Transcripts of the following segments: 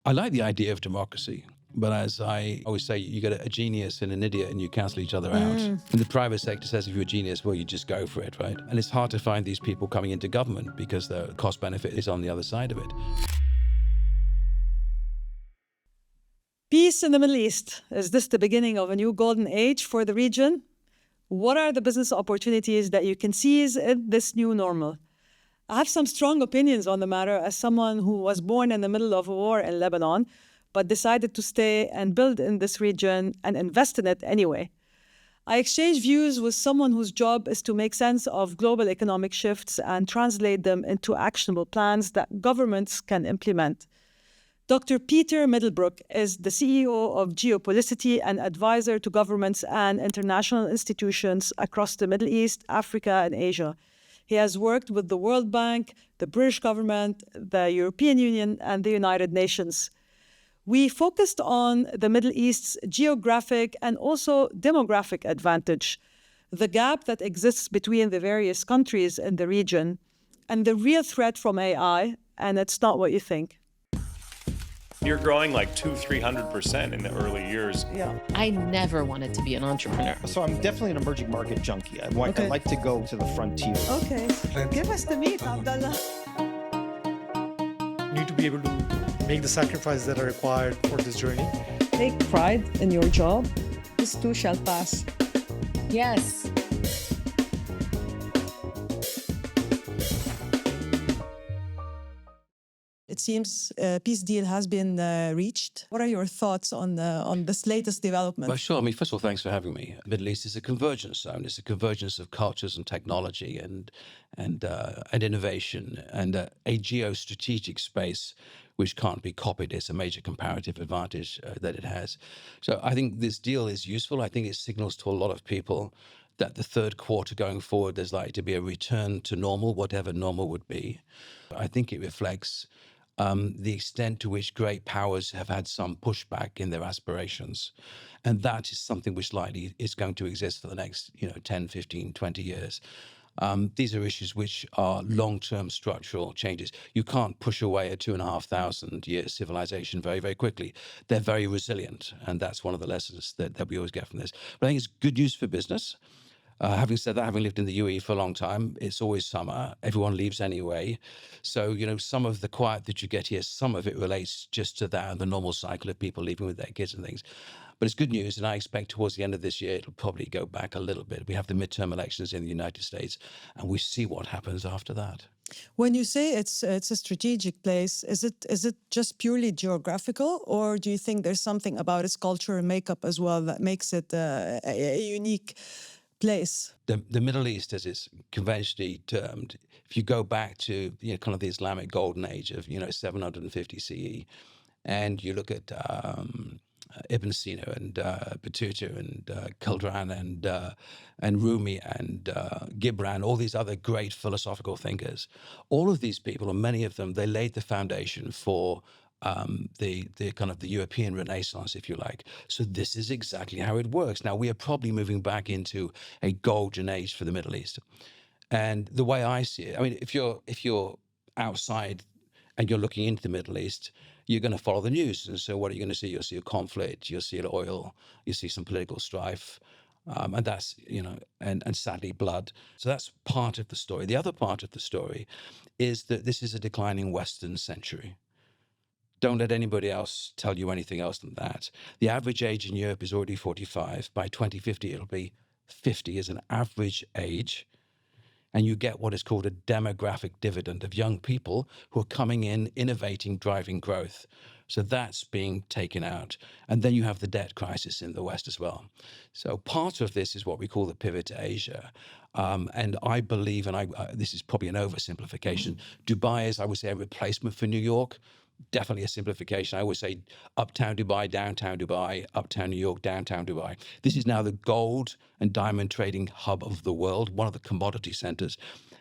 I like the idea of democracy, but as I always say, you get a genius and an idiot and you cancel each other out. And the private sector says if you're a genius, well, you just go for it, right? And it's hard to find these people coming into government because the cost benefit is on the other side of it. Peace in the Middle East. Is this the beginning of a new golden age for the region? What are the business opportunities that you can seize in this new normal? I have some strong opinions on the matter as someone who was born in the middle of a war in Lebanon, but decided to stay and build in this region and invest in it anyway. I exchange views with someone whose job is to make sense of global economic shifts and translate them into actionable plans that governments can implement. Dr. Peter Middlebrook is the CEO of Geopolicity and advisor to governments and international institutions across the Middle East, Africa, and Asia. He has worked with the World Bank, the British government, the European Union, and the United Nations. We focused on the Middle East's geographic and also demographic advantage, the gap that exists between the various countries in the region, and the real threat from AI, and it's not what you think. You're growing like 200-300% in the early years. Yeah. I never wanted to be an entrepreneur. So I'm definitely an emerging market junkie. I like to go to the frontier. Okay. Give us the meat, Abdullah. You need to be able to make the sacrifices that are required for this journey. Take pride in your job. This too shall pass. Yes. It seems a peace deal has been reached. What are your thoughts on this latest development? Well, sure. I mean, first of all, thanks for having me. The Middle East is a convergence zone. It's a convergence of cultures and technology and innovation and a geostrategic space which can't be copied. It's a major comparative advantage that it has. So I think this deal is useful. I think it signals to a lot of people that the third quarter going forward, there's likely to be a return to normal, whatever normal would be. I think it reflects the extent to which great powers have had some pushback in their aspirations. And that is something which likely is going to exist for the next 10, 15, 20 years. These are issues which are long-term structural changes. You can't push away a 2,500-year civilization very, very quickly. They're very resilient. And that's one of the lessons that we always get from this. But I think it's good news for business. Having said that, having lived in the UAE for a long time, it's always summer. Everyone leaves anyway. So, some of the quiet that you get here, some of it relates just to that and the normal cycle of people leaving with their kids and things. But it's good news, and I expect towards the end of this year, it'll probably go back a little bit. We have the midterm elections in the United States, and we see what happens after that. When you say it's a strategic place, is it just purely geographical, or do you think there's something about its culture and makeup as well that makes it a unique place? The Middle East, as it's conventionally termed, if you go back to kind of the Islamic golden age of 750 CE, and you look at Ibn Sina and Batuta and Kildran and Rumi and Gibran, all these other great philosophical thinkers, all of these people, and many of them, they laid the foundation for the kind of the European Renaissance, if you like. So this is exactly how it works. Now, we are probably moving back into a golden age for the Middle East. And the way I see it, I mean, if you're outside and you're looking into the Middle East, you're going to follow the news. And so what are you going to see? You'll see a conflict, you'll see oil, you see some political strife, and that's, and sadly blood. So that's part of the story. The other part of the story is that this is a declining Western century. Don't let anybody else tell you anything else than that. The average age in Europe is already 45. By 2050, it'll be 50 as an average age. And you get what is called a demographic dividend of young people who are coming in, innovating, driving growth. So that's being taken out. And then you have the debt crisis in the West as well. So part of this is what we call the pivot to Asia. And I believe, and this is probably an oversimplification, Dubai is, I would say, a replacement for New York. Definitely a simplification. I always say uptown Dubai, downtown Dubai, uptown New York, downtown Dubai. This is now the gold and diamond trading hub of the world, one of the commodity centers.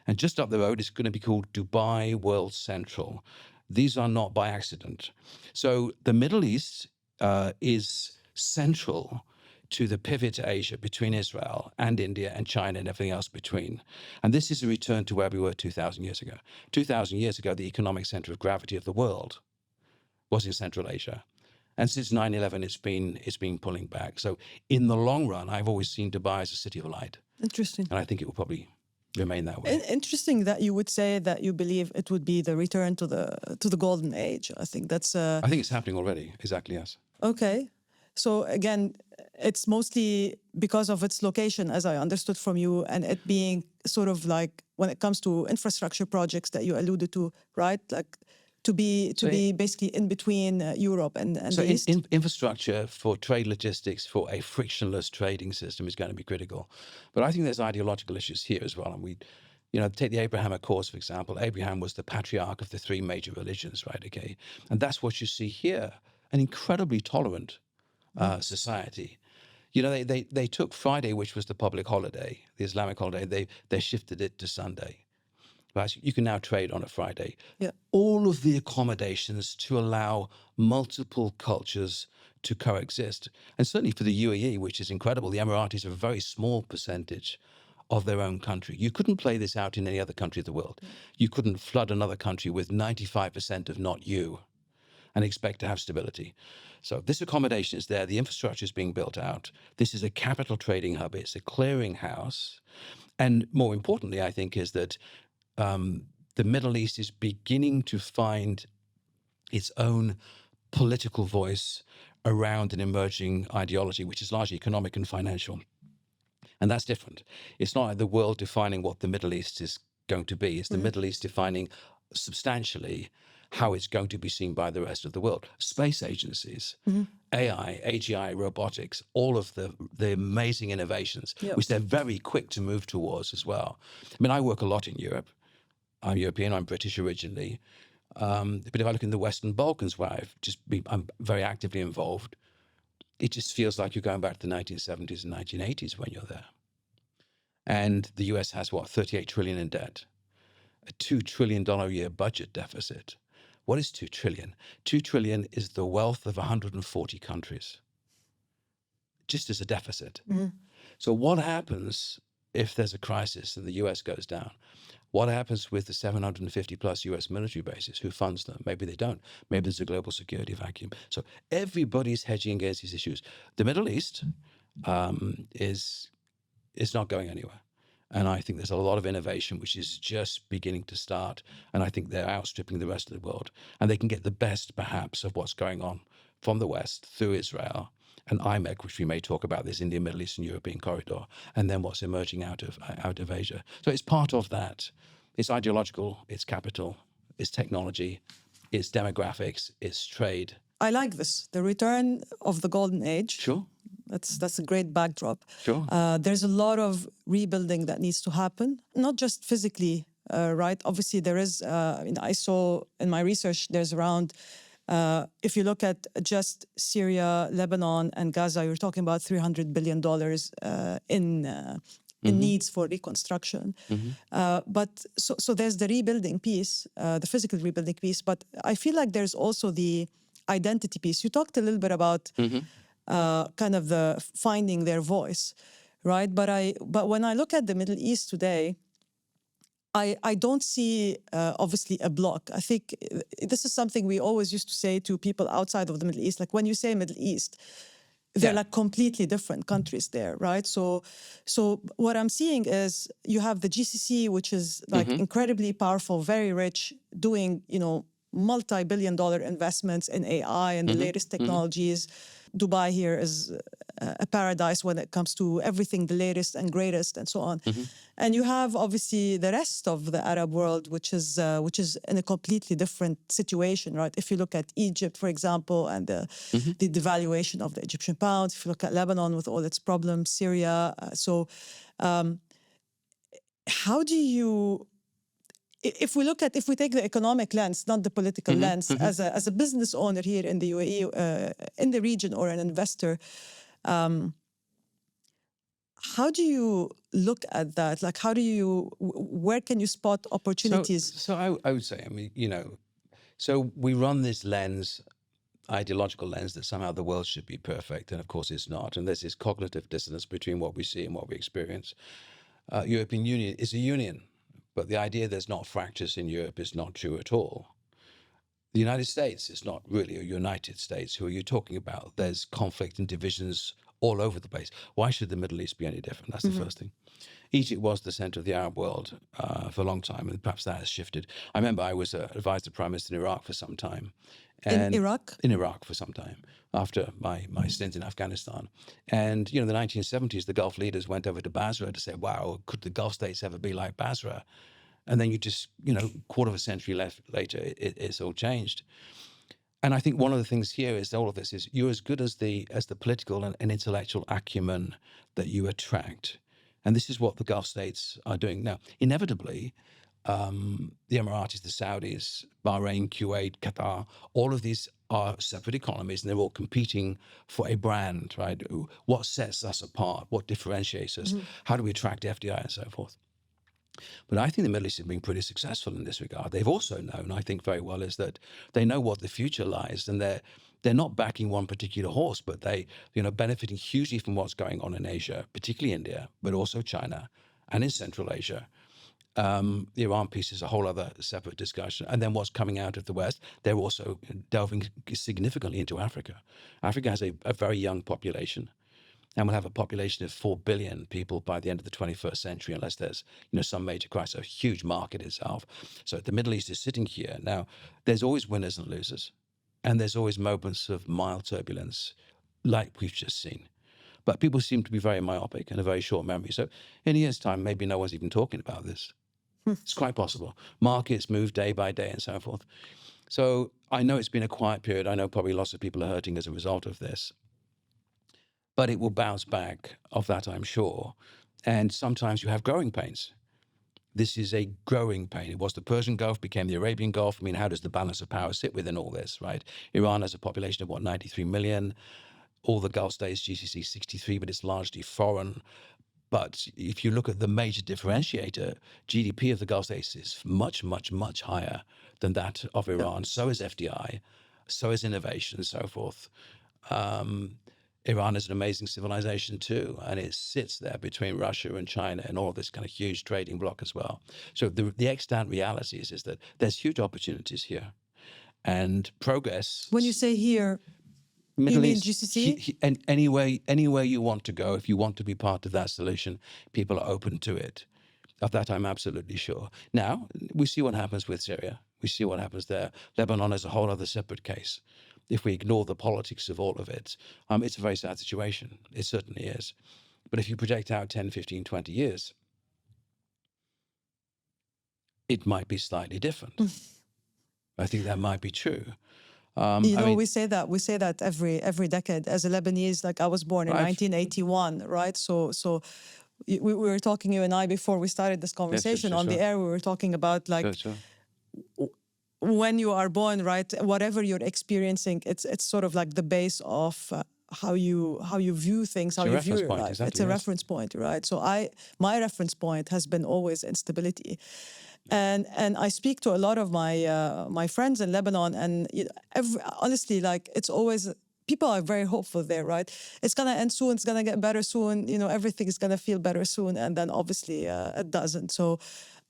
And just up the road, it's going to be called Dubai World Central. These are not by accident. So the Middle East is central to the pivot to Asia between Israel and India and China and everything else between. And this is a return to where we were 2,000 years ago. 2,000 years ago, the economic center of gravity of the world was in Central Asia. And since 9/11, it's been pulling back. So in the long run, I've always seen Dubai as a city of light. Interesting. And I think it will probably remain that way. Interesting that you would say that you believe it would be the return to the golden age. I think that's I think it's happening already. Exactly, yes. okay. So again, it's mostly because of its location, as I understood from you, and it being sort of like when it comes to infrastructure projects that you alluded to, right? Like to be basically in between Europe and the East. Infrastructure for trade logistics, for a frictionless trading system is going to be critical. But I think there's ideological issues here as well. And we, take the Abraham Accords, for example. Abraham was the patriarch of the three major religions, right? Okay. And that's what you see here, an incredibly tolerant society. They took Friday, which was the public holiday, the Islamic holiday, they shifted it to Sunday. Right? You can now trade on a Friday. Yeah. All of the accommodations to allow multiple cultures to coexist. And certainly for the UAE, which is incredible, the Emiratis are a very small percentage of their own country. You couldn't play this out in any other country of the world. You couldn't flood another country with 95% of not you and expect to have stability. So this accommodation is there. The infrastructure is being built out. This is a capital trading hub. It's a clearing house. And more importantly, I think, is that the Middle East is beginning to find its own political voice around an emerging ideology, which is largely economic and financial. And that's different. It's not like the world defining what the Middle East is going to be. It's the Middle East defining substantially how it's going to be seen by the rest of the world. Space agencies, AI, AGI, robotics, all of the amazing innovations, which they're very quick to move towards as well. I mean, I work a lot in Europe. I'm European, I'm British originally. But if I look in the Western Balkans, where I'm very actively involved, it just feels like you're going back to the 1970s and 1980s when you're there. And the US has, 38 trillion in debt, a $2 trillion a year budget deficit. What is 2 trillion? 2 trillion is the wealth of 140 countries, just as a deficit. So what happens if there's a crisis and the US goes down? What happens with the 750 plus US military bases? Who funds them? Maybe they don't. Maybe there's a global security vacuum. So everybody's hedging against these issues. The Middle East is not going anywhere. And I think there's a lot of innovation which is just beginning to start. And I think they're outstripping the rest of the world. And they can get the best, perhaps, of what's going on from the West through Israel and IMEC, which we may talk about, this Indian, Middle Eastern, European corridor, and then what's emerging out of Asia. So it's part of that. It's ideological, it's capital, it's technology, it's demographics, it's trade. I like this, the return of the golden age. Sure. That's a great backdrop. Sure. There's a lot of rebuilding that needs to happen, not just physically, right? Obviously, there is, I saw in my research, there's around, if you look at just Syria, Lebanon, and Gaza, you're talking about $300 billion in needs for reconstruction. But so there's the rebuilding piece, the physical rebuilding piece, but I feel like there's also the identity piece. You talked a little bit about kind of the finding their voice, right? But when I look at the Middle East today, I don't see, obviously, a bloc. I think this is something we always used to say to people outside of the Middle East. Like when you say Middle East, they're like completely different countries there, right? So what I'm seeing is you have the GCC, which is like incredibly powerful, very rich, doing, multi-billion-dollar investments in AI and the latest technologies. Dubai here is a paradise when it comes to everything, the latest and greatest, and so on. And you have obviously the rest of the Arab world, which is in a completely different situation, right? If you look at Egypt, for example, and the devaluation of the Egyptian pound. If you look at Lebanon with all its problems, Syria. How do you? If we take the economic lens, not the political lens, as a business owner here in the UAE, in the region, or an investor, how do you look at that? Like, where can you spot opportunities? So I would say, so we run this lens, ideological lens, that somehow the world should be perfect, and of course it's not. And there's this cognitive dissonance between what we see and what we experience. European Union is a union. But the idea there's not fractures in Europe is not true at all. The United States is not really a United States. Who are you talking about? There's conflict and divisions all over the place. Why should the Middle East be any different? That's the first thing. Egypt was the center of the Arab world for a long time, and perhaps that has shifted. I remember I was advised the prime minister in Iraq for some time. In Iraq? In Iraq for some time, after my stint in Afghanistan. And, in the 1970s, the Gulf leaders went over to Basra to say, wow, could the Gulf states ever be like Basra? And then you just, quarter of a century later, it's all changed. And I think one of the things here is all of this is you're as good as the political and intellectual acumen that you attract. And this is what the Gulf states are doing now. Inevitably, the Emiratis, the Saudis, Bahrain, Kuwait, Qatar, all of these are separate economies, and they're all competing for a brand, right? What sets us apart? What differentiates us? How do we attract FDI and so forth? But I think the Middle East has been pretty successful in this regard. They've also known, I think very well, is that they know what the future lies, and they're not backing one particular horse, but they, benefiting hugely from what's going on in Asia, particularly India, but also China and in Central Asia. The Iran piece is a whole other separate discussion. And then what's coming out of the West, they're also delving significantly into Africa. Africa has a very young population, and we'll have a population of 4 billion people by the end of the 21st century, unless there's, some major crisis, a huge market itself. So the Middle East is sitting here. Now, there's always winners and losers, and there's always moments of mild turbulence, like we've just seen. But people seem to be very myopic and a very short memory. So in a year's time, maybe no one's even talking about this. It's quite possible. Markets move day by day and so forth. So I know it's been a quiet period. I know probably lots of people are hurting as a result of this. But it will bounce back, of that I'm sure. And sometimes you have growing pains. This is a growing pain. It was the Persian Gulf, became the Arabian Gulf. I mean, how does the balance of power sit within all this, right? Iran has a population of, 93 million. All the Gulf states, GCC 63, but it's largely foreign. But if you look at the major differentiator, GDP of the Gulf states is much, much, much higher than that of Iran. So is FDI, so is innovation and so forth. Iran is an amazing civilization too, and it sits there between Russia and China and all this kind of huge trading bloc as well. So the extant reality is that there's huge opportunities here, and progress. When you say here, Middle you mean East, GCC? And anywhere you want to go, if you want to be part of that solution, people are open to it. Of that, I'm absolutely sure. Now, we see what happens with Syria. We see what happens there. Lebanon is a whole other separate case. If we ignore the politics of all of it, it's a very sad situation. It certainly is. But if you project out 10, 15, 20 years, it might be slightly different. I think that might be true. We say that every decade. As a Lebanese, like I was born in 1981, right? So we were talking, you and I, before we started this conversation on the air. We were talking about when you are born, right? Whatever you're experiencing, it's sort of like the base of how you view things, how you view your life. Exactly, it's a reference point, right? So my reference point has been always instability. And I speak to a lot of my friends in Lebanon, and honestly, like it's always, people are very hopeful there, right? It's gonna end soon. It's gonna get better soon. Everything is gonna feel better soon, and then obviously it doesn't. So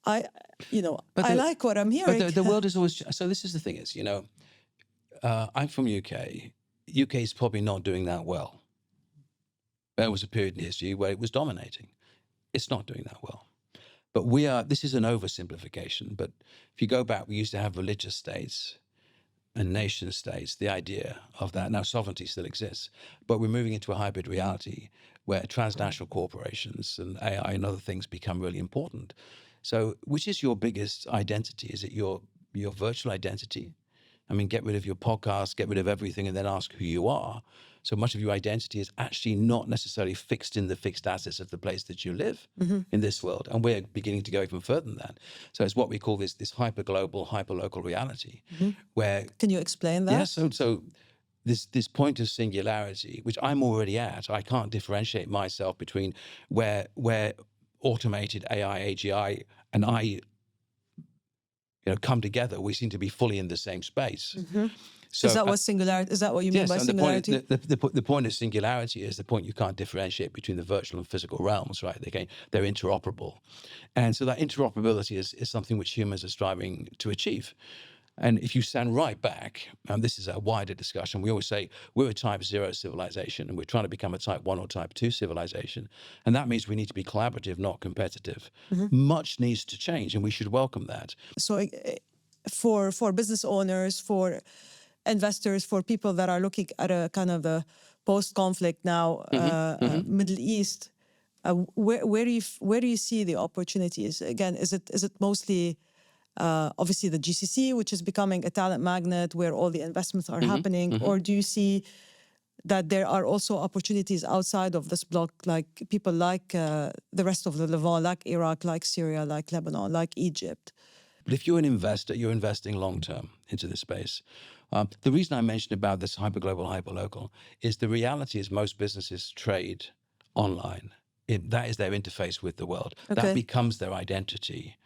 I like what I'm hearing. But the world is always. So this is the thing is, I'm from UK. UK is probably not doing that well. There was a period in history where it was dominating. It's not doing that well. But this is an oversimplification, but if you go back, we used to have religious states and nation states, the idea of that. Now, sovereignty still exists, but we're moving into a hybrid reality where transnational corporations and AI and other things become really important. So which is your biggest identity? Is it your virtual identity? I mean, get rid of your podcast, get rid of everything, and then ask who you are. So much of your identity is actually not necessarily fixed in the fixed assets of the place that you live in this world. And we're beginning to go even further than that. So it's what we call this hyper-global, hyper-local reality. Where Can you explain that? Yeah, so this point of singularity, which I'm already at, I can't differentiate myself between where automated AI, AGI, and I come together. We seem to be fully in the same space. So, is that what singularity? Is that what you mean by singularity? The point of singularity is the point you can't differentiate between the virtual and physical realms, right? They're interoperable, and so that interoperability is something which humans are striving to achieve. And if you stand right back, and this is a wider discussion, we always say we're a type 0 civilization and we're trying to become a type 1 or type 2 civilization. And that means we need to be collaborative, not competitive. Much needs to change, and we should welcome that. So for business owners, for investors, for people that are looking at a kind of the post-conflict now Middle East, where do you see the opportunities? Again, is it mostly obviously the GCC, which is becoming a talent magnet where all the investments are happening, or do you see that there are also opportunities outside of this bloc, like people like the rest of the Levant, like Iraq, like Syria, like Lebanon, like Egypt? But if you're an investor, you're investing long-term into this space. The reason I mentioned about this hyperglobal, hyperlocal is the reality is most businesses trade online. That is their interface with the world. Okay. That becomes their identity.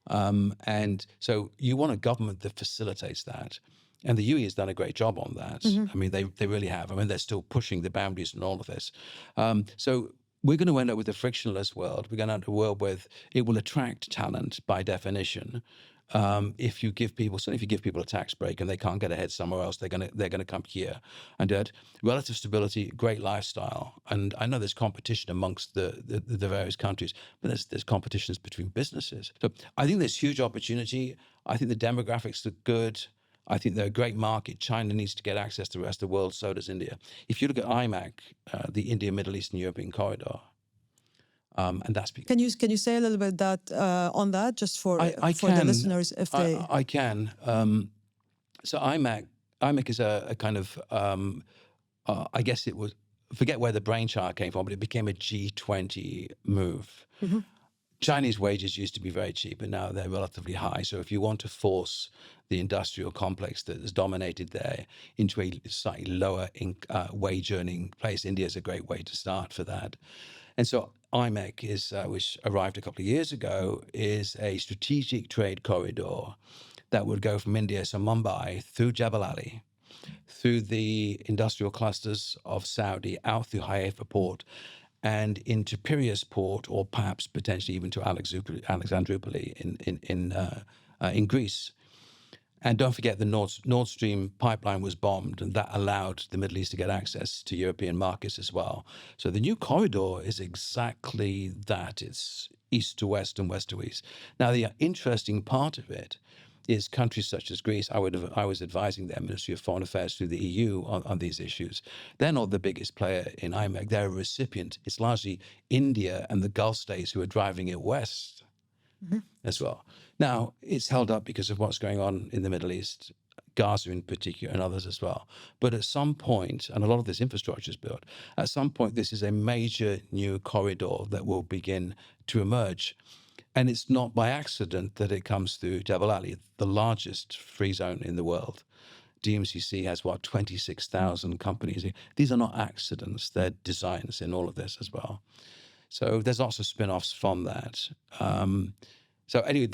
And so you want a government that facilitates that. And the UAE has done a great job on that. I mean, they really have. I mean, they're still pushing the boundaries and all of this. So we're going to end up with a frictionless world. We're going to end up with a world where it will attract talent by definition. If you give people a tax break and they can't get ahead somewhere else, they're gonna come here and do it. Relative stability, great lifestyle, and I know there's competition amongst the various countries, but there's competitions between businesses. So I think there's huge opportunity. I think the demographics are good. I think they're a great market. China needs to get access to the rest of the world. So does India. If you look at IMEC, the India, Middle East, and European corridor. And that's because Can you say a little bit on that, just for the listeners, if they? I can. So IMEC is a kind of I guess it was, forget where the brainchild came from, but it became a G20 move. Chinese wages used to be very cheap, and now they're relatively high. So if you want to force the industrial complex that has dominated there into a slightly lower wage earning place, India is a great way to start for that. And so IMEC, which arrived a couple of years ago, is a strategic trade corridor that would go from India, so Mumbai, through Jebel Ali, through the industrial clusters of Saudi, out through Haifa port, and into Piraeus port, or perhaps potentially even to Alexandroupoli in Greece. And don't forget, the Nord Stream pipeline was bombed, and that allowed the Middle East to get access to European markets as well. So the new corridor is exactly that. It's east to west and west to east. Now, the interesting part of it is countries such as Greece. I was advising their Ministry of Foreign Affairs through the EU on these issues. They're not the biggest player in IMEC. They're a recipient. It's largely India and the Gulf states who are driving it west as well. Now, it's held up because of what's going on in the Middle East, Gaza in particular, and others as well. But at some point, and a lot of this infrastructure is built, at some point, this is a major new corridor that will begin to emerge. And it's not by accident that it comes through Jebel Ali, the largest free zone in the world. DMCC has, 26,000 companies. These are not accidents. They're designs in all of this as well. So there's lots of spin-offs from that. So anyway,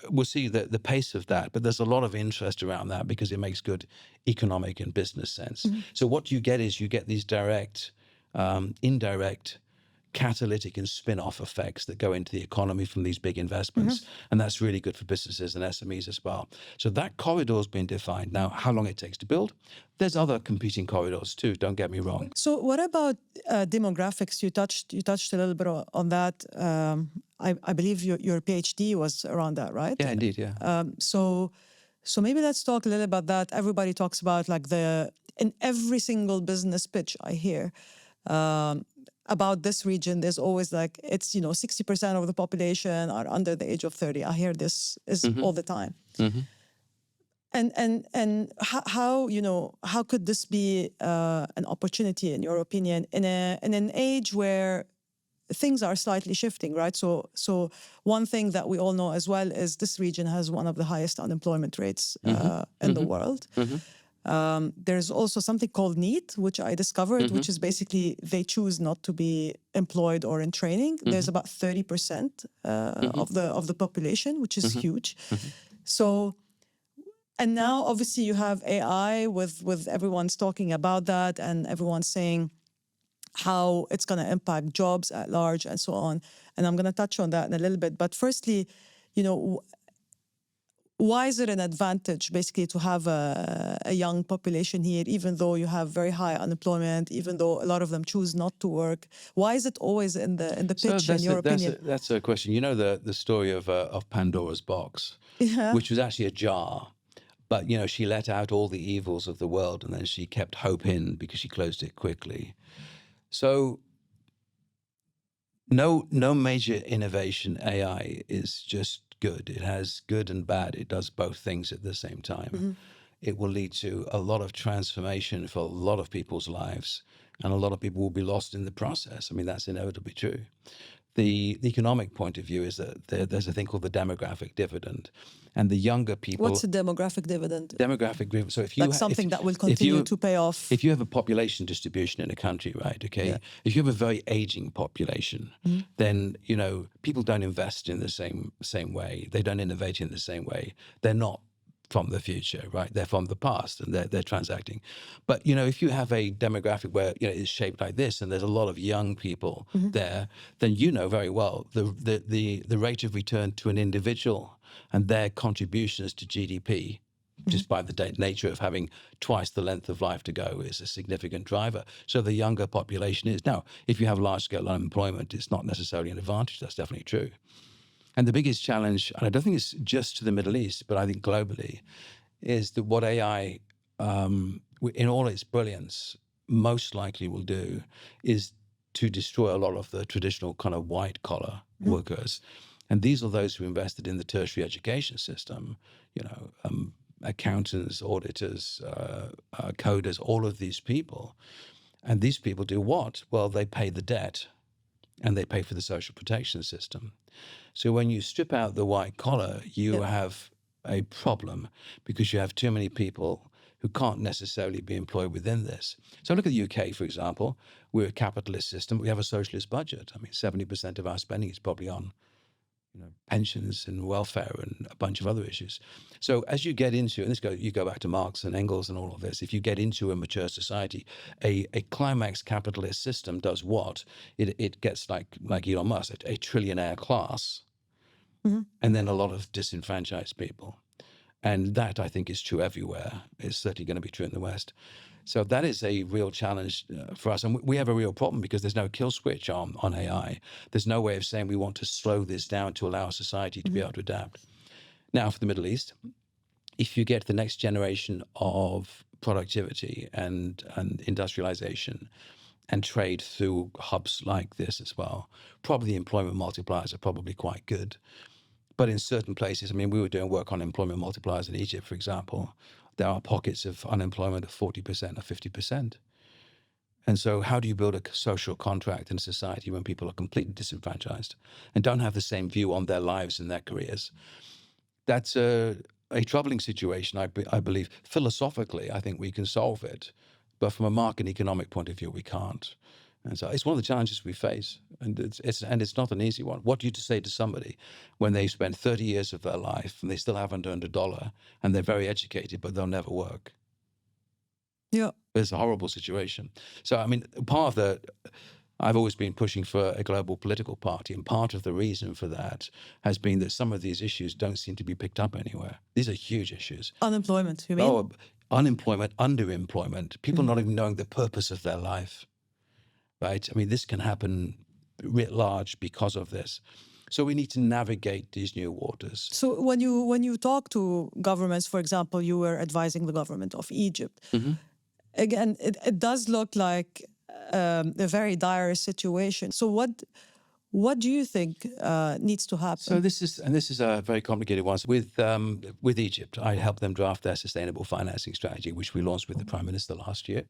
we'll see the pace of that, but there's a lot of interest around that because it makes good economic and business sense. So what you get is these direct, indirect, catalytic and spin-off effects that go into the economy from these big investments. And that's really good for businesses and SMEs as well. So that corridor's been defined. Now, how long it takes to build, there's other competing corridors too, don't get me wrong. So what about demographics? You touched a little bit on that. I believe your PhD was around that, right? Yeah, indeed, yeah. So maybe let's talk a little about that. Everybody talks about in every single business pitch I hear about this region, there's always it's 60% of the population are under the age of 30. I hear this all the time. And how could this be an opportunity in your opinion in an age where things are slightly shifting, right? So one thing that we all know as well is this region has one of the highest unemployment rates in the world. There's also something called NEET, which I discovered, which is basically they choose not to be employed or in training. There's about 30% of the population, which is huge. So, and now obviously you have AI with everyone's talking about that and everyone's saying how it's going to impact jobs at large and so on. And I'm going to touch on that in a little bit. But firstly, why is it an advantage basically to have a young population here, even though you have very high unemployment, even though a lot of them choose not to work? Why is it always in the pitch, in your opinion? That's a question. You know the story of Pandora's box, Yeah. which was actually a jar. But, you know, she let out all the evils of the world and then she kept hope in because she closed it quickly. So no major innovation AI is just good. It has good and bad. It does both things at the same time. It will lead to a lot of transformation for a lot of people's lives, and a lot of people will be lost in the process. I mean, that's inevitably true. The economic point of view is that there's a thing called the demographic dividend, and the younger people. What's a demographic dividend? Demographic dividend. So if you Like something that will continue to pay off. If you have a population distribution in a country, right? Okay. Yeah. If you have a very aging population, then you know people don't invest in the same way. They don't innovate in the same way. They're not from the future, right? They're from the past, and they're transacting. But you know, if you have a demographic where you know it's shaped like this, and there's a lot of young people there, then you know very well the rate of return to an individual and their contributions to GDP, just by the nature of having twice the length of life to go, is a significant driver. So the younger population is now. If you have large-scale unemployment, it's not necessarily an advantage. That's definitely true. And the biggest challenge, and I don't think it's just to the Middle East, but I think globally, is that what AI, in all its brilliance, most likely will do is to destroy a lot of the traditional kind of white-collar workers. And these are those who invested in the tertiary education system, you know, accountants, auditors, coders, all of these people. And these people do what? Well, they pay the debt and they pay for the social protection system. So when you strip out the white collar, you have a problem because you have too many people who can't necessarily be employed within this. So look at the UK, for example. We're a capitalist system. We have a socialist budget. I mean, 70% of our spending is probably on pensions and welfare and a bunch of other issues. So as you get into, and you go back to Marx and Engels and all of this, if you get into a mature society, a climax capitalist system does what? It gets like Elon Musk, a trillionaire class, and then a lot of disenfranchised people. And that, I think, is true everywhere. It's certainly going to be true in the West. So that is a real challenge for us. And we have a real problem because there's no kill switch on AI. There's no way of saying we want to slow this down to allow society to be able to adapt. Now, for the Middle East, if you get the next generation of productivity and industrialization and trade through hubs like this as well, probably the employment multipliers are probably quite good. But in certain places, I mean, we were doing work on employment multipliers in Egypt, for example. There are pockets of unemployment of 40% or 50%. And so how do you build a social contract in a society when people are completely disenfranchised and don't have the same view on their lives and their careers? That's a troubling situation, I believe. Philosophically, I think we can solve it. But from a market economic point of view, we can't. And so it's one of the challenges we face, and it's not an easy one. What do you say to somebody when they spend 30 years of their life and they still haven't earned $1 and they're very educated, but they'll never work? Yeah. It's a horrible situation. So, I mean, I've always been pushing for a global political party, and part of the reason for that has been that some of these issues don't seem to be picked up anywhere. These are huge issues. Unemployment, you mean? Oh, unemployment, underemployment, people not even knowing the purpose of their life. Right? I mean, this can happen writ large because of this. So we need to navigate these new waters. So when you talk to governments, for example, you were advising the government of Egypt. Again, it does look like a very dire situation. So what do you think needs to happen? So this is a very complicated one. So with Egypt, I helped them draft their sustainable financing strategy, which we launched with the Prime Minister last year.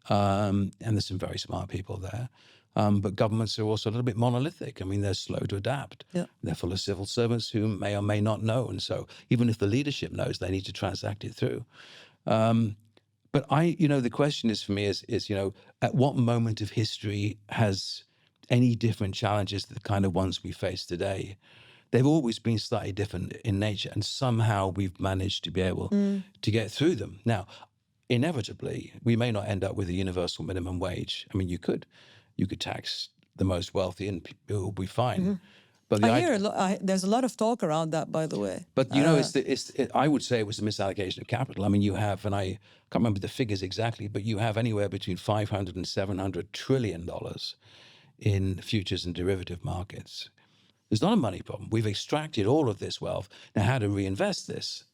And there's some very smart people there. But governments are also a little bit monolithic. I mean, they're slow to adapt. Yeah. They're full of civil servants who may or may not know. And so even if the leadership knows, they need to transact it through. But the question is for me is, at what moment of history has any different challenges to the kind of ones we face today? They've always been slightly different in nature, and somehow we've managed to be able to get through them. Now, inevitably, we may not end up with a universal minimum wage. I mean, you could tax the most wealthy and it will be fine. But the I idea, hear there's a lot of talk around that, by the way. but you know, I would say it was a misallocation of capital. I mean, you have, and I can't remember the figures exactly, but you have anywhere between 500 and 700 trillion dollars in futures and derivative markets. There's not a money problem. We've extracted all of this wealth. Now, how to reinvest this?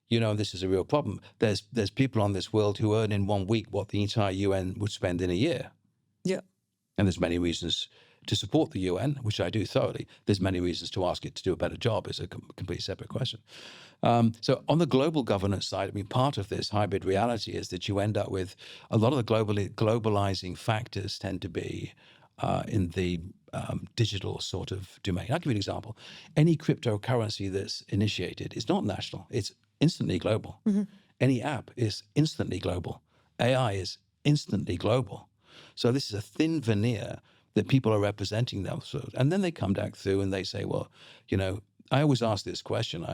You know, this is a real problem. There's people on this world who earn in 1 week what the entire UN would spend in a year. Yeah. And there's many reasons to support the UN, which I do thoroughly. There's many reasons to ask it to do a better job. It's a completely separate question. So on the global governance side, I mean, part of this hybrid reality is that you end up with a lot of the globalizing factors tend to be in the digital sort of domain. I'll give you an example. Any cryptocurrency that's initiated is not national. It's instantly global. Any app is instantly global. AI is instantly global. So this is a thin veneer that people are representing themselves. And then they come back through and they say, well, you know, I always ask this question.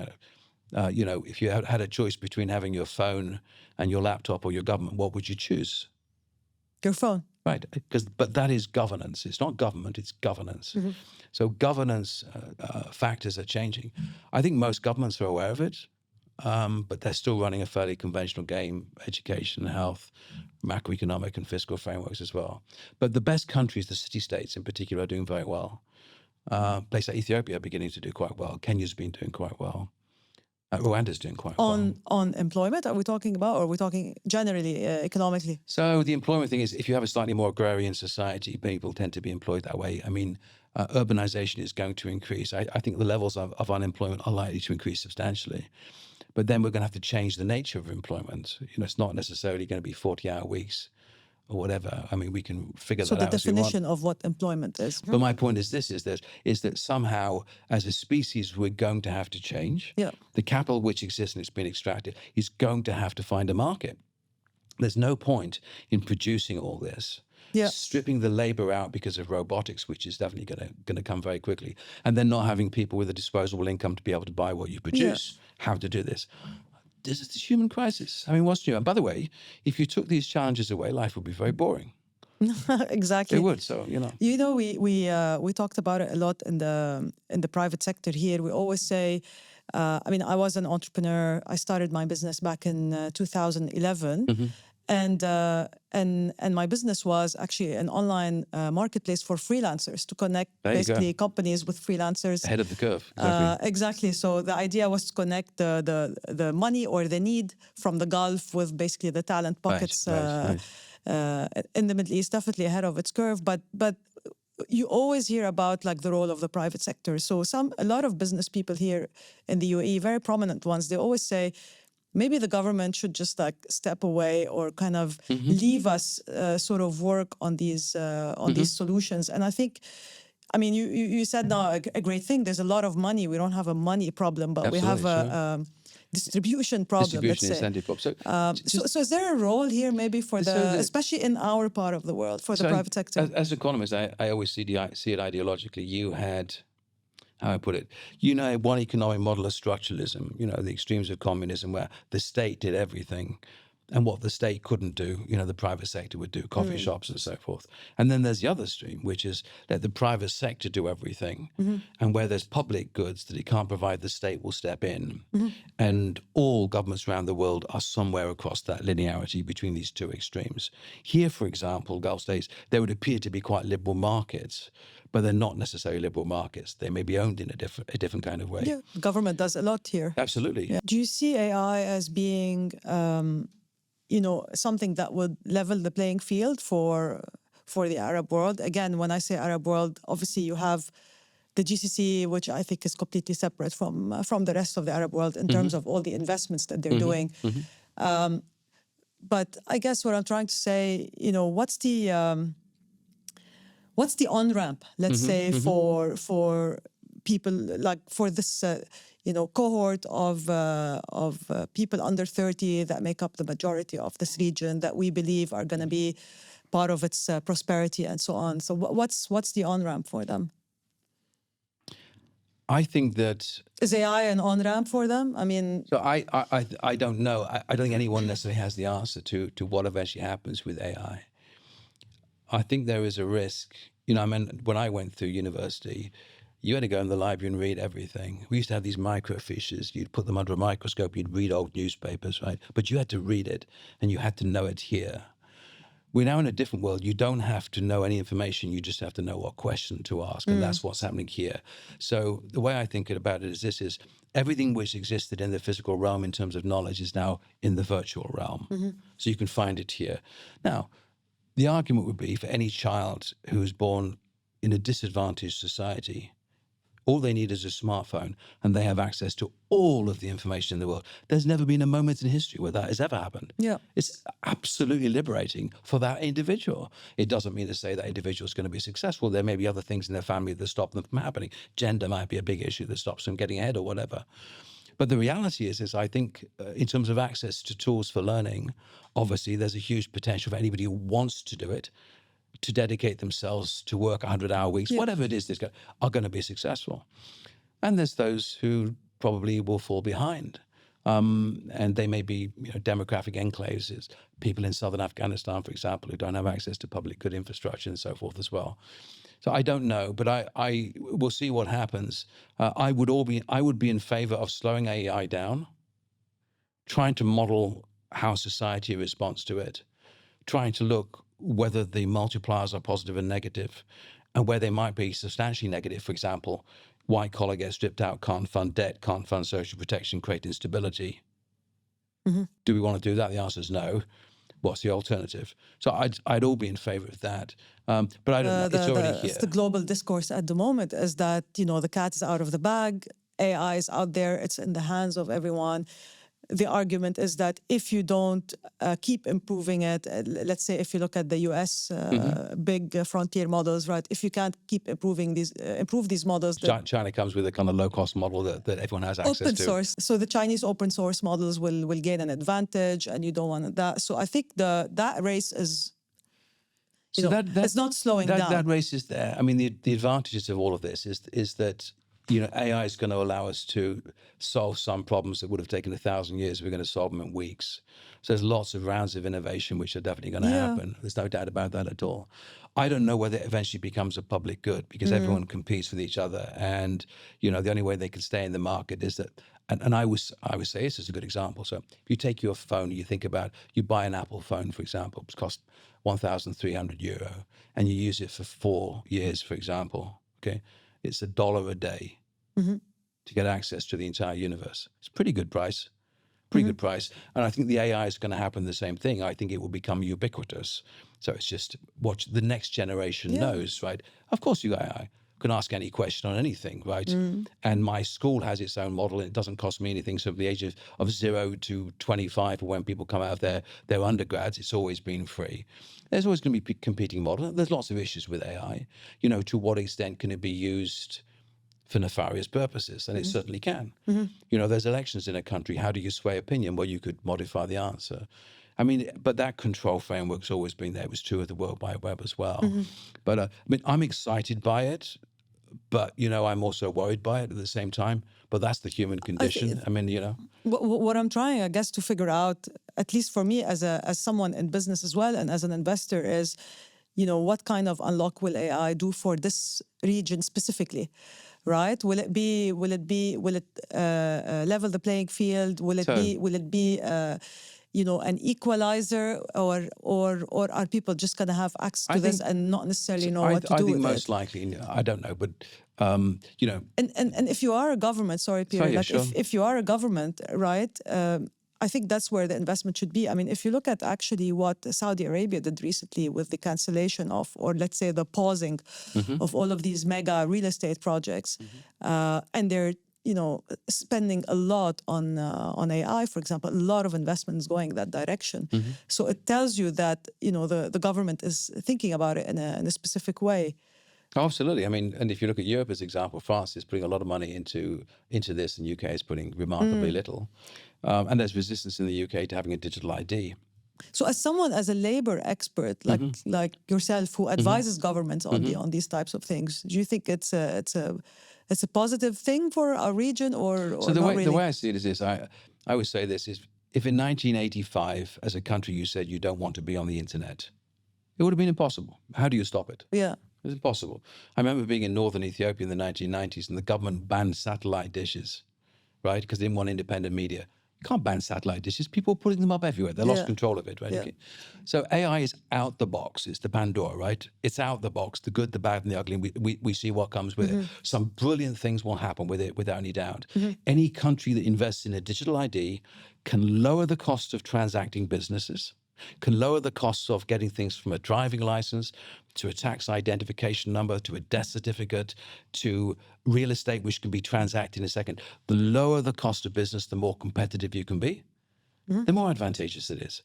You know, if you had a choice between having your phone and your laptop or your government, what would you choose? Your phone. Right, but that is governance. It's not government, it's governance. So governance factors are changing. I think most governments are aware of it, but they're still running a fairly conventional game, education, health, macroeconomic and fiscal frameworks as well. But the best countries, the city-states in particular, are doing very well. Places like Ethiopia are beginning to do quite well. Kenya's been doing quite well. Rwanda's doing quite well. On employment, are we talking about, or are we talking generally economically? So the employment thing is, if you have a slightly more agrarian society, people tend to be employed that way. I mean, urbanization is going to increase. I think the levels of unemployment are likely to increase substantially. But then we're going to have to change the nature of employment. You know, it's not necessarily going to be 40-hour weeks or whatever. I mean, we can figure that out. So the definition of what employment is. But my point is this, is that somehow as a species, we're going to have to change. Yeah. The capital which exists and it's been extracted is going to have to find a market. There's no point in producing all this, stripping the labor out because of robotics, which is definitely going to come very quickly, and then not having people with a disposable income to be able to buy what you produce. How to do this? This is the human crisis. I mean, what's new? And by the way, if you took these challenges away, life would be very boring. Exactly. It would. So you know. You know, we talked about it a lot in the private sector here. We always say, I mean, I was an entrepreneur. I started my business back in 2011. And my business was actually an online marketplace for freelancers to connect basically companies with freelancers. Ahead of the curve. Exactly. So the idea was to connect the money or the need from the Gulf with basically the talent pockets in the Middle East, definitely ahead of its curve. But you always hear about like the role of the private sector. So a lot of business people here in the UAE, very prominent ones, they always say, maybe the government should just like step away or kind of leave us sort of work on these solutions. And I think, I mean, you said now a great thing. There's a lot of money. We don't have a money problem, but we have a distribution problem. Distribution let's say. incentive problem. So is there a role here maybe for especially in our part of the world, for the private sector? As economists, I always see it ideologically. You had, how I put it, you know, one economic model of structuralism, you know, the extremes of communism where the state did everything and what the state couldn't do, you know, the private sector would do, coffee shops and so forth. And then there's the other stream, which is let the private sector do everything. And where there's public goods that it can't provide, the state will step in. And all governments around the world are somewhere across that linearity between these two extremes. Here, for example, Gulf states, there would appear to be quite liberal markets, but they're not necessarily liberal markets. They may be owned in a different kind of way. Yeah, government does a lot here. Absolutely. Yeah. Do you see AI as being, you know, something that would level the playing field for the Arab world? Again, when I say Arab world, obviously you have the GCC, which I think is completely separate from the rest of the Arab world in terms of all the investments that they're doing. But I guess what I'm trying to say, you know, what's the on-ramp, let's say, for people like for this, you know, cohort of people under 30 that make up the majority of this region that we believe are going to be part of its prosperity and so on. So what's the on-ramp for them? I think that... Is AI an on-ramp for them? I mean... So I don't know. I don't think anyone necessarily has the answer to what eventually happens with AI. I think there is a risk. You know, I mean, when I went through university, you had to go in the library and read everything. We used to have these microfiches. You'd put them under a microscope. You'd read old newspapers, right? But you had to read it, and you had to know it here. We're now in a different world. You don't have to know any information. You just have to know what question to ask, and that's what's happening here. So the way I think about it is this: is everything which existed in the physical realm in terms of knowledge is now in the virtual realm. So you can find it here. Now, the argument would be for any child who is born in a disadvantaged society, all they need is a smartphone and they have access to all of the information in the world. There's never been a moment in history where that has ever happened. Yeah. It's absolutely liberating for that individual. It doesn't mean to say that individual is going to be successful. There may be other things in their family that stop them from happening. Gender might be a big issue that stops them getting ahead or whatever. But the reality is I think in terms of access to tools for learning, obviously there's a huge potential for anybody who wants to do it to dedicate themselves to work 100-hour weeks, whatever it is, are going to be successful. And there's those who probably will fall behind. And they may be demographic enclaves, it's people in southern Afghanistan, for example, who don't have access to public good infrastructure and so forth as well. So I don't know, but I will see what happens. I would be in favor of slowing AI down, trying to model how society responds to it, trying to look whether the multipliers are positive and negative, and where they might be substantially negative. For example, white collar gets stripped out, can't fund debt, can't fund social protection, create instability. Do we want to do that? The answer is no. What's the alternative? So I'd all be in favor of that. But I don't know. It's already here. The global discourse at the moment is that, the cat is out of the bag, AI is out there, it's in the hands of everyone. The argument is that if you don't keep improving it, let's say if you look at the US big frontier models, right? If you can't keep improve these models, China comes with a kind of low-cost model that everyone has access to. Open source. So the Chinese open source models will gain an advantage, and you don't want that. So I think that race is. It's not slowing down. That race is there. I mean, the advantages of all of this is that AI is going to allow us to solve some problems that would have taken 1,000 years. We're going to solve them in weeks. So there's lots of rounds of innovation which are definitely going to happen. There's no doubt about that at all. I don't know whether it eventually becomes a public good because everyone competes with each other, and the only way they can stay in the market is that. And I would say this is a good example. So if you take your phone, you think about you buy an Apple phone, for example, it costs €1,300, and you use it for 4 years, for example. Okay. It's $1 a day to get access to the entire universe. It's a pretty good price, good price. And I think the AI is going to happen the same thing. I think it will become ubiquitous. So it's just what the next generation knows, right? Of course, you AI can ask any question on anything, right? And my school has its own model, and it doesn't cost me anything. So from the age of 0 to 25, or when people come out of their undergrads, it's always been free. There's always going to be competing models. There's lots of issues with AI. To what extent can it be used for nefarious purposes? And it certainly can. There's elections in a country. How do you sway opinion? Well, you could modify the answer. I mean, but that control framework's always been there. It was true of the World Wide Web as well. But I'm excited by it, but I'm also worried by it at the same time. But that's the human condition. What I'm trying, I guess, to figure out, at least for me as someone in business as well and as an investor, is, what kind of unlock will AI do for this region specifically, right? Will it level the playing field? Will it be an equalizer, or are people just going to have access to this and not necessarily know what to do with it? I think most likely, I don't know, but And if you are a government, if you are a government, right? I think that's where the investment should be. I mean, if you look at actually what Saudi Arabia did recently with the cancellation of, or let's say the pausing of all of these mega real estate projects, and they're spending a lot on AI, for example, a lot of investments going that direction. So it tells you that the government is thinking about it in a specific way. Absolutely. I mean, and if you look at Europe as an example, France is putting a lot of money into this, and UK is putting remarkably little. And there's resistance in the UK to having a digital ID. So as a labor expert like yourself, who advises governments on these types of things, do you think it's a positive thing for our region, or so not really? The way I see it is this. I would say this is, if in 1985, as a country, you said you don't want to be on the internet, it would have been impossible. How do you stop it? Yeah. It's impossible. I remember being in northern Ethiopia in the 1990s, and the government banned satellite dishes, right? Because they didn't want independent media. You can't ban satellite dishes. People are putting them up everywhere. They lost control of it, right? Yeah. Okay. So AI is out the box. It's the Pandora, right? It's out the box, the good, the bad, and the ugly. And we see what comes with it. Some brilliant things will happen with it, without any doubt. Any country that invests in a digital ID can lower the cost of transacting businesses, can lower the costs of getting things from a driving license to a tax identification number, to a death certificate, to real estate, which can be transacted in a second. The lower the cost of business, the more competitive you can be, the more advantageous it is.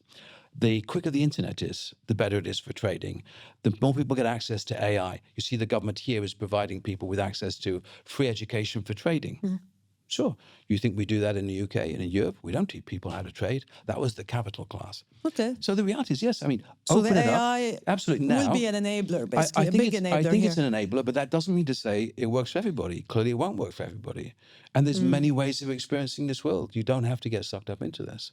The quicker the internet is, the better it is for trading. The more people get access to AI. You see the government here is providing people with access to free education for trading. Sure. You think we do that in the UK and in Europe? We don't teach people how to trade. That was the capital class. Okay. So the reality is, yes, I mean, So open the it up. AI Absolutely. Now, will be an enabler, basically, a big enabler I think here. it's an enabler, but that doesn't mean to say it works for everybody. Clearly, it won't work for everybody. And there's many ways of experiencing this world. You don't have to get sucked up into this.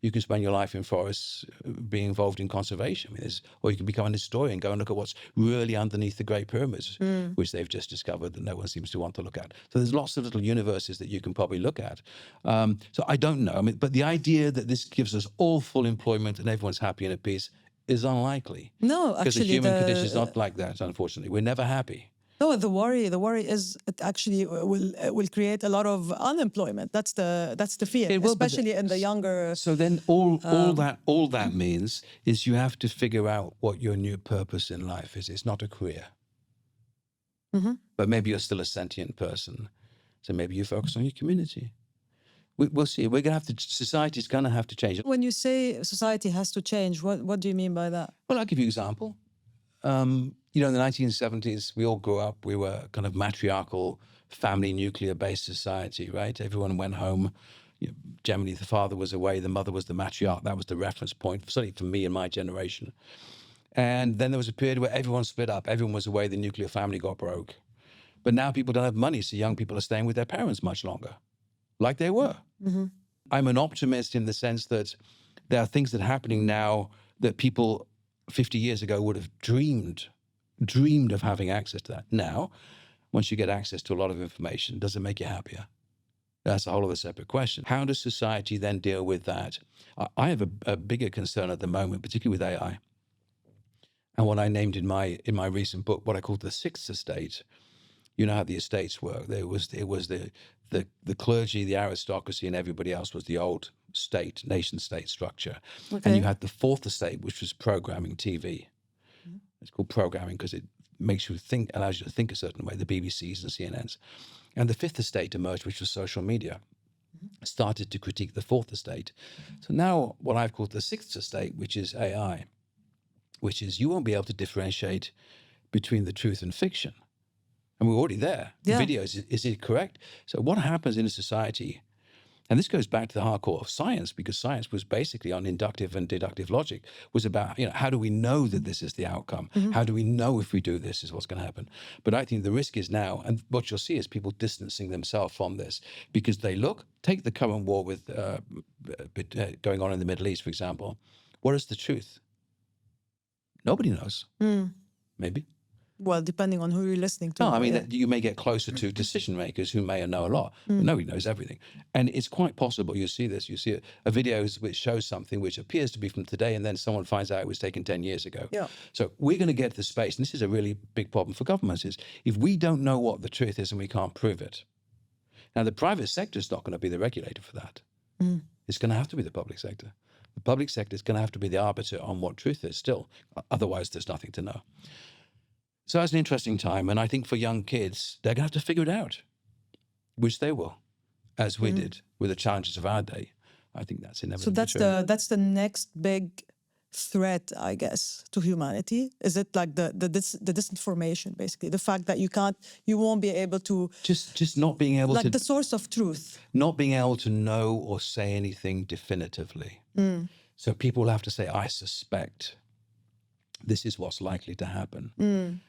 You can spend your life in forests, being involved in conservation. I mean, or you can become an historian, go and look at what's really underneath the Great Pyramids, which they've just discovered that no one seems to want to look at. So there's lots of little universes that you can probably look at. So I don't know. I mean, but the idea that this gives us all full employment and everyone's happy and at peace is unlikely. No, Because the actually, human condition is not like that, unfortunately. We're never happy. No, the worry is it actually will create a lot of unemployment. That's the fear, It will, but especially in the younger. So then all that means is you have to figure out what your new purpose in life is. It's not a career. But maybe you're still a sentient person. So maybe you focus on your community. We'll see. We're going to have to, society's going to have to change. When you say society has to change, what do you mean by that? Well, I'll give you an example. In the 1970s, we all grew up. We were kind of matriarchal, family, nuclear-based society, right? Everyone went home. Generally, the father was away. The mother was the matriarch. That was the reference point, certainly for me and my generation. And then there was a period where everyone split up. Everyone was away. The nuclear family got broke. But now people don't have money, so young people are staying with their parents much longer, like they were. I'm an optimist in the sense that there are things that are happening now that people 50 years ago would have dreamed of having access to that. Now, once you get access to a lot of information, does it make you happier? That's a whole other separate question. How does society then deal with that? I have a bigger concern at the moment, particularly with AI, and what I named in my recent book, what I called the sixth estate. You know how the estates work. It was the clergy, the aristocracy, and everybody else was the old state, nation state structure. Okay. And you had the fourth estate, which was programming TV. It's called programming because it makes you think, allows you to think a certain way, the BBCs and CNNs. And the fifth estate emerged, which was social media, started to critique the fourth estate. So now what I've called the sixth estate, which is AI, which is you won't be able to differentiate between the truth and fiction. And we're already there. Yeah. The video, is it correct? So what happens in a society, and this goes back to the hardcore of science, because science was basically on inductive and deductive logic, was about, how do we know that this is the outcome? How do we know if we do this is what's going to happen? But I think the risk is now, and what you'll see is people distancing themselves from this, because they take the current war with going on in the Middle East, for example. What is the truth? Nobody knows. Maybe. Well, depending on who you're listening to. No, I mean, you may get closer to decision makers who may know a lot, but nobody knows everything. And it's quite possible you see this. You see a video which shows something which appears to be from today, and then someone finds out it was taken 10 years ago. Yeah. So we're going to get to the space, and this is a really big problem for governments, is if we don't know what the truth is and we can't prove it. Now, the private sector is not going to be the regulator for that. It's going to have to be the public sector. The public sector is going to have to be the arbiter on what truth is still. Otherwise, there's nothing to know. So that's an interesting time. And I think for young kids, they're going to have to figure it out, which they will, as we did with the challenges of our day. I think that's inevitable. So that's the next big threat, I guess, to humanity. Is it like the disinformation, basically? The fact that you won't be able to... Just not being able to... Like the source of truth. Not being able to know or say anything definitively. So people will have to say, I suspect this is what's likely to happen.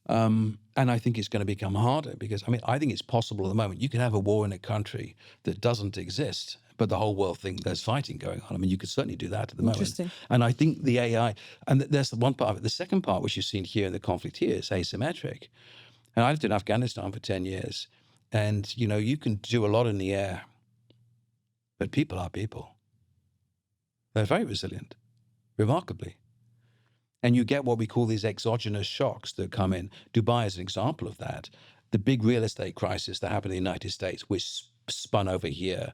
And I think it's going to become harder because, I think it's possible at the moment. You can have a war in a country that doesn't exist, but the whole world think there's fighting going on. I mean, you could certainly do that at the moment. Interesting. And I think the AI, and there's the one part of it. The second part, which you've seen here in the conflict here, is asymmetric. And I lived in Afghanistan for 10 years. And, you can do a lot in the air, but people are people. They're very resilient, remarkably. And you get what we call these exogenous shocks that come in. Dubai is an example of that. The big real estate crisis that happened in the United States, which spun over here,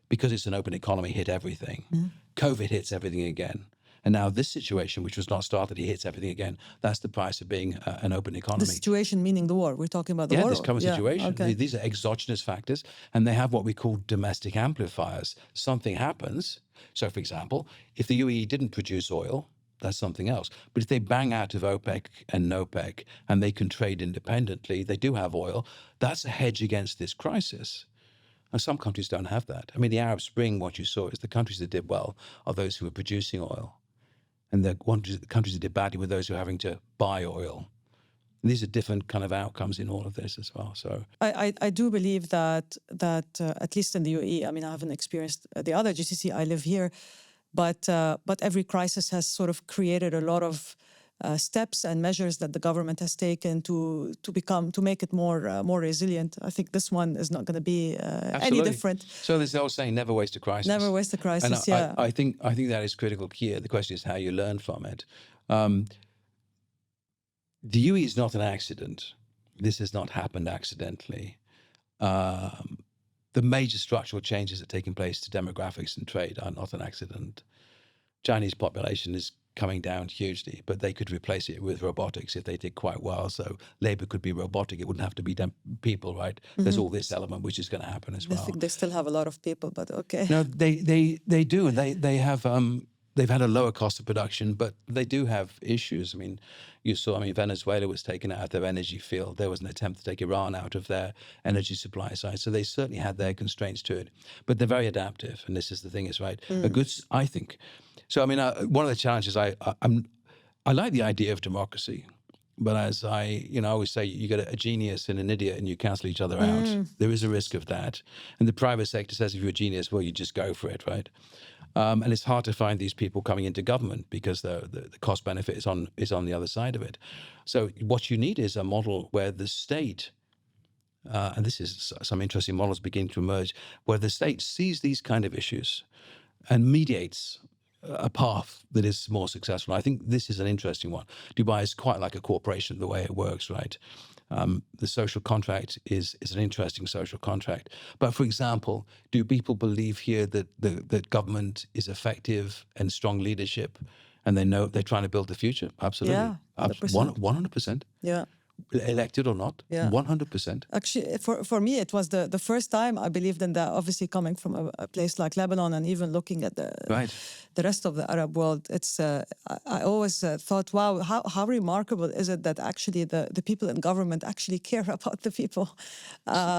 because it's an open economy, hit everything. COVID hits everything again. And now this situation, which was not started, it hits everything again. That's the price of being an open economy. The situation meaning the war. We're talking about the war. Yeah, this current situation. Okay. These are exogenous factors, and they have what we call domestic amplifiers. Something happens. So, for example, if the UAE didn't produce oil, that's something else. But if they bang out of OPEC and NOPEC and they can trade independently, they do have oil, that's a hedge against this crisis. And some countries don't have that. I mean, the Arab Spring, what you saw is the countries that did well are those who were producing oil. And the countries that did badly were those who are having to buy oil. And these are different kind of outcomes in all of this as well. So I do believe that at least in the UAE, I mean, I haven't experienced the other GCC. I live here, but every crisis has sort of created a lot of steps and measures that the government has taken to make it more resilient. I think this one is not going to be any different. So there's the old saying, never waste a crisis. Never waste a crisis. And I think that is critical here. The question is how you learn from it. The UAE is not an accident. This has not happened accidentally. The major structural changes that are taking place to demographics and trade are not an accident. Chinese population is coming down hugely, but they could replace it with robotics if they did quite well. So labor could be robotic. It wouldn't have to be people, right? There's all this element which is going to happen as well. I think they still have a lot of people, but okay. No, they do, and they have they've had a lower cost of production, but they do have issues. I mean, you saw, Venezuela was taken out of their energy field. There was an attempt to take Iran out of their energy supply side. So they certainly had their constraints to it, but they're very adaptive. And this is the thing, is right. I think. So, one of the challenges, I like the idea of democracy, but as I always say, you get a genius and an idiot and you cancel each other out. There is a risk of that. And the private sector says, if you're a genius, well, you just go for it, right? And it's hard to find these people coming into government because the cost benefit is on the other side of it. So what you need is a model where the state, and this is some interesting models beginning to emerge, where the state sees these kind of issues and mediates a path that is more successful. I think this is an interesting one. Dubai is quite like a corporation, the way it works, right? The social contract is an interesting social contract. But for example, do people believe here that government is effective and strong leadership, and they know they're trying to build the future? Absolutely. Yeah, 100%. 100%. Yeah. Elected or not, 100%. Actually, for me, it was the first time I believed in that. Obviously, coming from a place like Lebanon, and even looking at the rest of the Arab world, it's I always thought, wow, how remarkable is it that actually the people in government actually care about the people.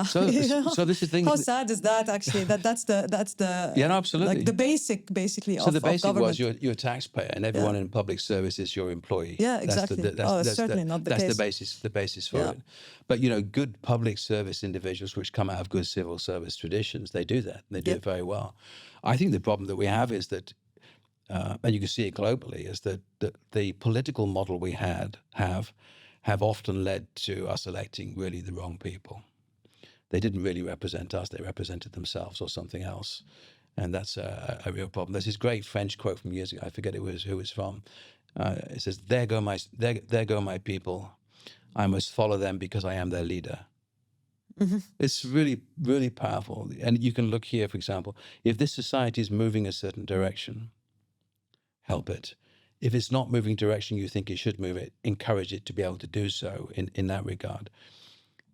So this is the thing. How sad is that? Actually, that's the yeah, no, absolutely, like the basically. So the basic government. was you're a taxpayer, and everyone in public service is your employee. Yeah, exactly. That's certainly not the case. That's the basis for it. But good public service individuals which come out of good civil service traditions, they do that. They do it very well. I think the problem that we have is that, and you can see it globally, is that the political model we have often led to us electing really the wrong people. They didn't really represent us; they represented themselves or something else, and that's a real problem. There's this great French quote from years ago. I forget who it was from. It says, there go my people. I must follow them because I am their leader." It's really, really powerful. And you can look here, for example, if this society is moving a certain direction, help it. If it's not moving direction you think it should move it, encourage it to be able to do so in that regard.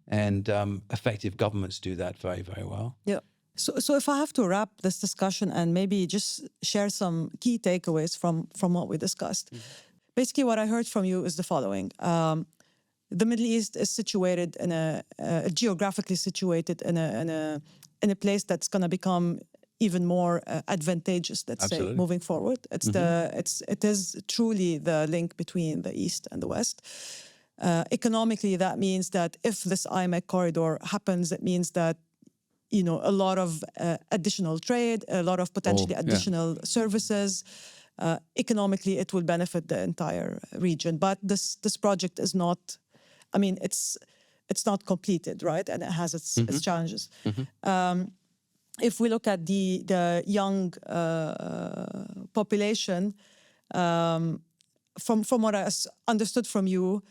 And effective governments do that very, very well. Yeah. So if I have to wrap this discussion and maybe just share some key takeaways from what we discussed, basically what I heard from you is the following. The Middle East is situated geographically situated in a place that's going to become even more advantageous, let's say, moving forward. It is truly the link between the East and the West. Economically, that means that if this IMEC corridor happens, it means that a lot of additional trade, a lot of potentially additional services. Economically, it will benefit the entire region. But this project is not, I mean, it's not completed, right? And it has its challenges. If we look at the young population, from what I understood from you,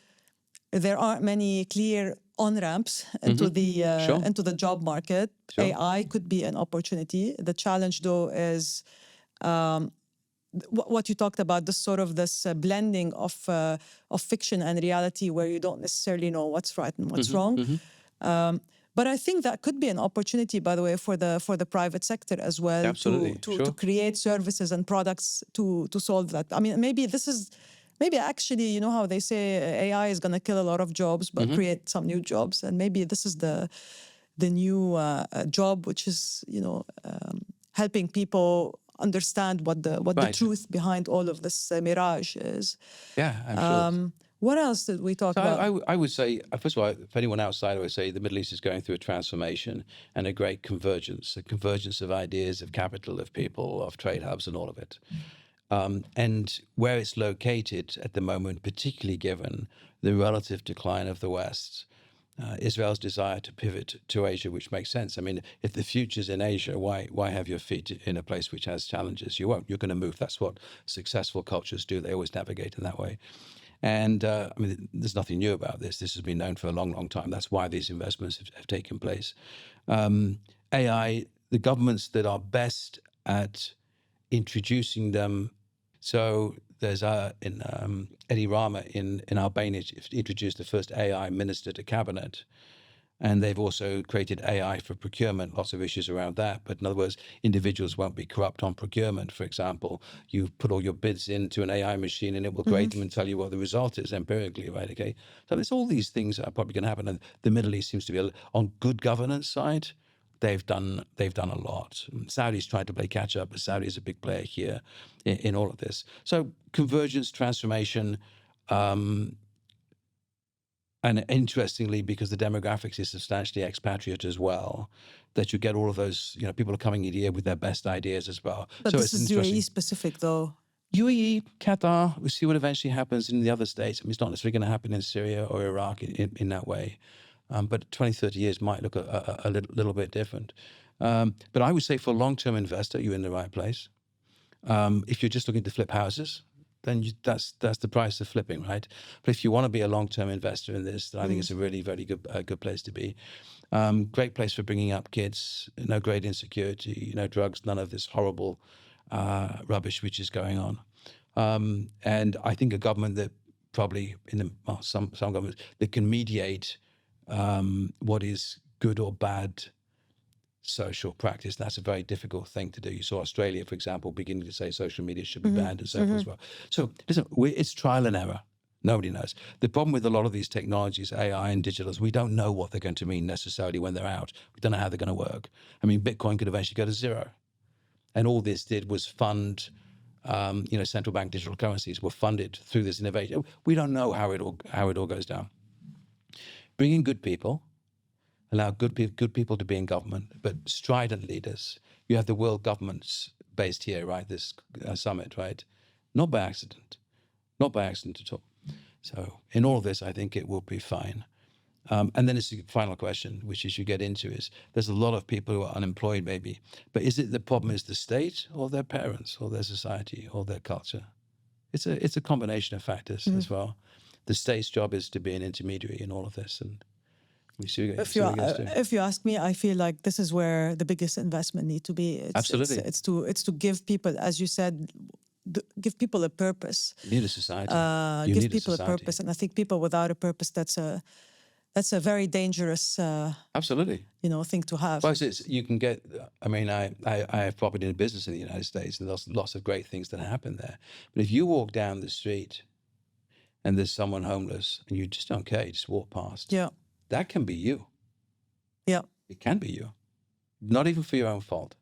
there aren't many clear on-ramps into the job market. Sure. AI could be an opportunity. The challenge, though, is what you talked about, this blending of fiction and reality, where you don't necessarily know what's right and what's wrong. But I think that could be an opportunity, by the way, for the private sector as well. Absolutely. To create services and products to solve that. I mean, maybe actually, you know how they say AI is going to kill a lot of jobs, but create some new jobs. And maybe this is the new job, which is, helping people understand what the truth behind all of this mirage is. Yeah, I'm sure. What else did we talk about? I would say, first of all, if anyone outside, I would say the Middle East is going through a transformation and a great convergence, of ideas, of capital, of people, of trade hubs and all of it. And where it's located at the moment, particularly given the relative decline of the West, Israel's desire to pivot to Asia, which makes sense. I mean, if the future's in Asia, why have your feet in a place which has challenges? You won't. You're going to move. That's what successful cultures do. They always navigate in that way. And I mean, there's nothing new about this. This has been known for a long, long time. That's why these investments have taken place. AI, the governments that are best at introducing them. So there's Eddie Rama in Albania introduced the first AI minister to cabinet. And they've also created AI for procurement, lots of issues around that. But in other words, individuals won't be corrupt on procurement, for example. You put all your bids into an AI machine and it will grade them and tell you what the result is empirically, right? Okay. So there's all these things that are probably going to happen. And the Middle East seems to be on good governance side. They've done a lot. Saudi's tried to play catch up, but Saudi is a big player here in all of this. So convergence, transformation, and interestingly, because the demographics is substantially expatriate as well, that you get all of those, people are coming in here with their best ideas as well. But so this it's is UAE specific, though. UAE, Qatar, we'll see what eventually happens in the other states. I mean, it's not necessarily going to happen in Syria or Iraq in that way. But 20, 30 years might look a little bit different. But I would say for a long-term investor, you're in the right place. If you're just looking to flip houses, then that's the price of flipping, right? But if you want to be a long-term investor in this, then I think it's a really, very good place to be. Great place for bringing up kids, no great insecurity, no drugs, none of this horrible rubbish which is going on. And I think a government that probably, some governments, that can mediate what is good or bad social practice. That's a very difficult thing to do. You saw Australia, for example, beginning to say social media should be banned and so forth as well. So listen, it's trial and error. Nobody knows. The problem with a lot of these technologies, AI and digital, is we don't know what they're going to mean necessarily when they're out. We don't know how they're going to work. I mean, Bitcoin could eventually go to zero. And all this did was fund, central bank digital currencies were funded through this innovation. We don't know how it all goes down. Bring in good people, allow good people to be in government, but strident leaders. You have the world governments based here, right? This summit, right? Not by accident at all. So in all of this, I think it will be fine. And then it's the final question, which is you get into is there's a lot of people who are unemployed maybe, but is it the problem is the state or their parents or their society or their culture? It's a combination of factors as well. The state's job is to be an intermediary in all of this, and we see what if you ask me, I feel like this is where the biggest investment need to be. Absolutely, it's to give people, as you said, give people a purpose. You need a society. Give people a purpose, and I think people without a purpose, that's a very dangerous absolutely thing to have. Well, you can get. I mean, I have property in business in the United States, and there's lots of great things that happen there. But if you walk down the street and there's someone homeless and you just don't care, you just walk past. Yeah. That can be you. Yeah. It can be you. Not even for your own fault.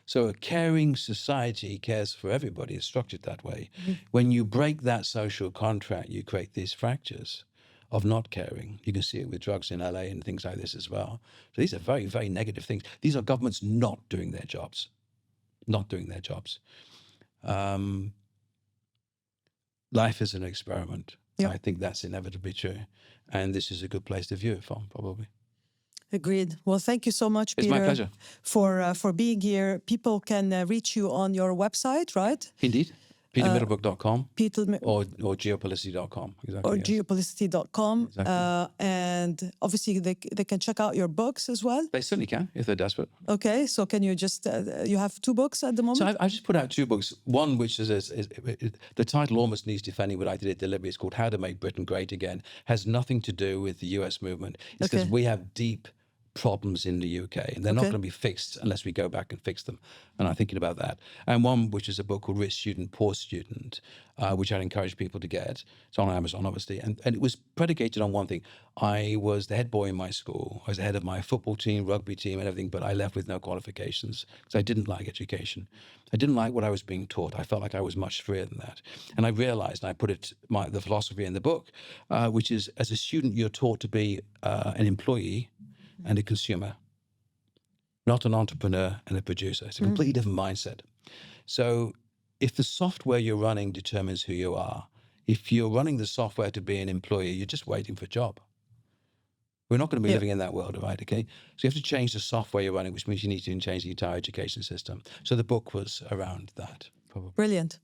So a caring society cares for everybody. It's structured that way. When you break that social contract, you create these fractures of not caring. You can see it with drugs in LA and things like this as well. So these are very, very negative things. These are governments not doing their jobs, not doing their jobs. Life is an experiment. Yep. I think that's inevitably true. And this is a good place to view it from, probably. Agreed. Well, thank you so much, It's Peter. my pleasure. For being here. People can reach you on your website, right? Indeed. PeterMiddlebrook.com or Geopolicity.com. Exactly. Or yes. Geopolicity.com. Exactly. And obviously they can check out your books as well. They certainly can if they're desperate. Okay, so can you just, you have 2 books at the moment? So I just put out 2 books. One, which is the title almost needs defending, but I did it deliberately. It's called How to Make Britain Great Again. Has nothing to do with the US movement. It's because we have deep problems in the UK, and they're not going to be fixed unless we go back and fix them. And I'm thinking about that. And one, which is a book called Rich Student, Poor Student, which I'd encourage people to get. It's on Amazon, obviously. And it was predicated on one thing. I was the head boy in my school. I was the head of my football team, rugby team, and everything, but I left with no qualifications because I didn't like education. I didn't like what I was being taught. I felt like I was much freer than that. And I realized, and I put the philosophy in the book, which is, as a student, you're taught to be an employee and a consumer, not an entrepreneur and a producer. It's a completely different mindset. So if the software you're running determines who you are, if you're running the software to be an employee, you're just waiting for a job. We're not going to be living in that world, right? Okay. So you have to change the software you're running, which means you need to change the entire education system. So the book was around that, probably. Brilliant.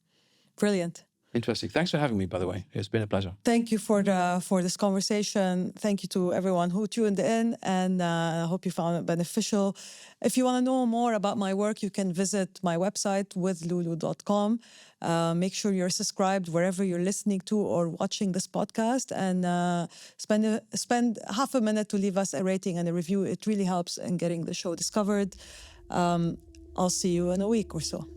Brilliant. Interesting. Thanks for having me, by the way. It's been a pleasure. Thank you for this conversation. Thank you to everyone who tuned in, and I hope you found it beneficial. If you want to know more about my work, you can visit my website withloulou.com. Make sure you're subscribed wherever you're listening to or watching this podcast, and spend half a minute to leave us a rating and a review. It really helps in getting the show discovered. I'll see you in a week or so.